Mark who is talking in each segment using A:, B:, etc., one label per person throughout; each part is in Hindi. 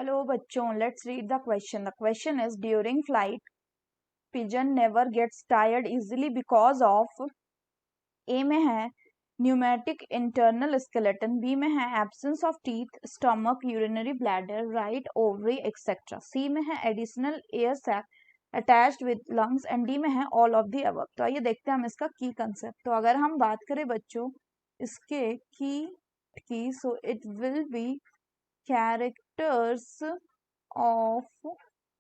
A: हेलो बच्चों, let's read the question. The question is during flight pigeon never gets tired easily because of. A में है न्यूमेटिक इंटरनल स्केलेटन, बी में है absence of teeth, stomach, urinary bladder, right ovary etcetera, C में है additional air sac attached with lungs and D में है ऑल ऑफ दी अबव. तो आइए देखते हैं हम इसका की कंसेप्ट. तो अगर हम बात करें बच्चों इसके की so it will be characters of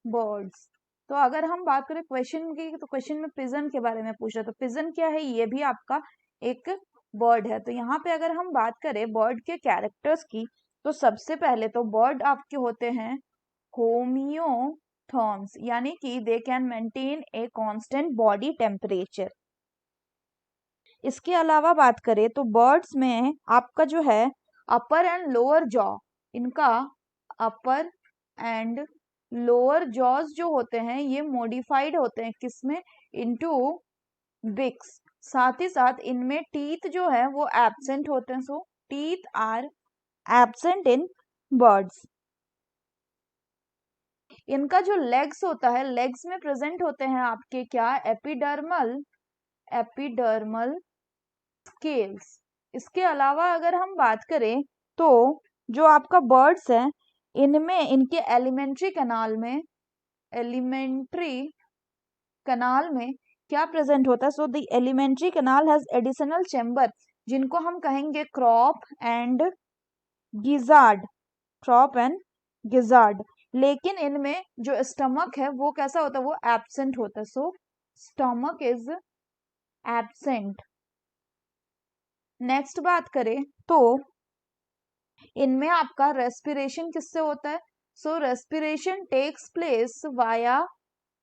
A: birds. तो अगर हम बात करें क्वेश्चन की, तो क्वेश्चन में पिजन के बारे में पूछ रहा. तो पिजन क्या है? ये भी आपका एक बर्ड है. तो यहाँ पे अगर हम बात करें बर्ड के कैरेक्टर्स की, तो सबसे पहले तो बर्ड आपके होते हैं होमियोथर्म्स, यानी कि they can maintain a constant body temperature. इसके अलावा बात करें तो बर्ड्स में आपका जो है अपर एंड लोअर जॉ, इनका अपर एंड लोअर जॉज जो होते हैं ये मॉडिफाइड होते हैं किसमें? इनटू बिक्स. साथ ही साथ इनमें टीथ जो है वो एब्सेंट होते हैं. So teeth are absent in birds. इनका जो लेग्स होता है, लेग्स में प्रेजेंट होते हैं आपके क्या? Epidermal scales. इसके अलावा अगर हम बात करें तो जो आपका बर्ड्स है इनमें इनके एलिमेंट्री कनाल में क्या प्रेजेंट होता है? So the elementary kanal has additional chamber, जिनको हम कहेंगे क्रॉप एंड गिजार्ड. लेकिन इनमें जो स्टमक है वो कैसा होता है? वो एब्सेंट होता है. So stomach is absent. Next बात करें तो इनमें आपका रेस्पिरेशन किससे होता है? So respiration takes place via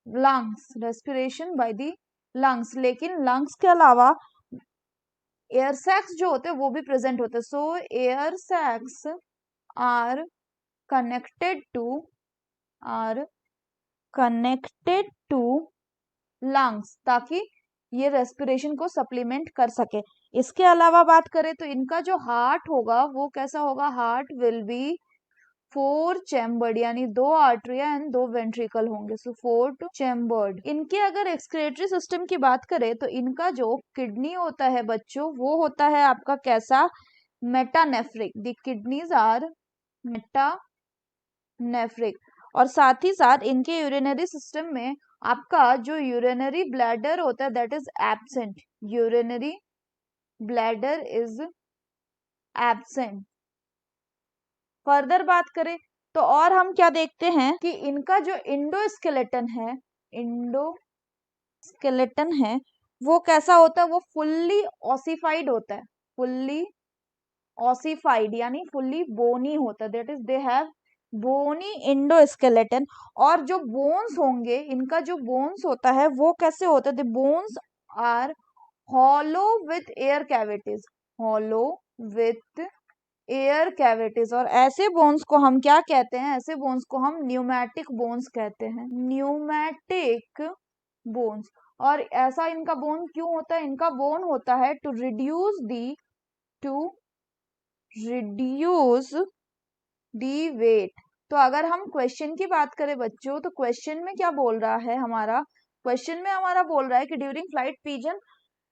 A: lungs, respiration by the lungs. लेकिन लंग्स के अलावा एयर सैक्स जो होते हैं वो भी प्रेजेंट होते हैं. So air sacs are connected to lungs, ताकि ये रेस्पिरेशन को सप्लीमेंट कर सके. इसके अलावा बात करें तो इनका जो हार्ट होगा वो कैसा होगा? हार्ट विल बी 4 चैम्बर्ड, यानी 2 आर्टरिया एंड 2 वेंट्रिकल होंगे. सो 4 चैम्बर्ड. इनके अगर एक्सक्रेटरी सिस्टम की बात करें तो इनका जो किडनी होता है बच्चों वो होता है आपका कैसा? Metanephric. The kidneys are metanephric. और साथ ही साथ इनके यूरिनरी सिस्टम में आपका जो यूरिनरी ब्लैडर होता है that is absent. Urinary bladder is absent. Further बात करें तो और हम क्या देखते हैं कि इनका जो इंडोस्केलेटन है वो कैसा होता है? वो फुल्ली ऑसिफाइड होता है. फुल्ली ऑसिफाइड यानी फुल्ली बोनी होता है. That is they have bony endoskeleton. और जो बोन्स होंगे, इनका जो बोन्स होता है वो कैसे होता है? The bones are hollow with air cavities. Hollow with air cavities. और ऐसे बोन्स को हम क्या कहते हैं? ऐसे बोन्स को हम न्यूमैटिक बोन्स कहते हैं. Pneumatic bones. और ऐसा इनका बोन क्यों होता है? इनका बोन होता है टू रिड्यूस दी वेट. तो अगर हम क्वेश्चन की बात करें बच्चों, तो क्वेश्चन में क्या बोल रहा है हमारा? क्वेश्चन में हमारा बोल रहा है कि during flight pigeon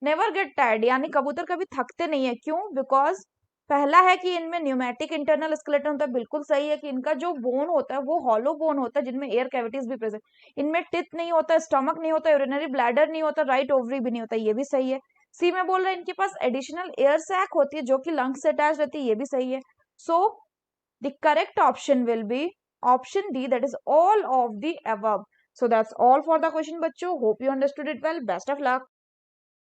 A: never get tired, यानी कबूतर कभी थकते नहीं है. क्यों? बिकॉज पहला है कि इनमें न्यूमेटिक इंटरनल स्केलेटन होता है. बिल्कुल सही है कि इनका जो बोन होता है वो हॉलो बोन होता है जिनमें एयर कैविटीज भी प्रेजेंट. इनमें टिथ नहीं होता, स्टमक नहीं होता, यूरिनरी ब्लैडर नहीं होता, राइट ओवरी भी नहीं होता. ये भी सही है. सी में बोल रहा है इनके पास एडिशनल एयर सैक होती है जो कि लंग्स से अटैच रहती है. ये भी सही है. So the correct option will be option D, that is all of the above. So that's all for the question बच्चों. Hope you understood it well. Best of luck.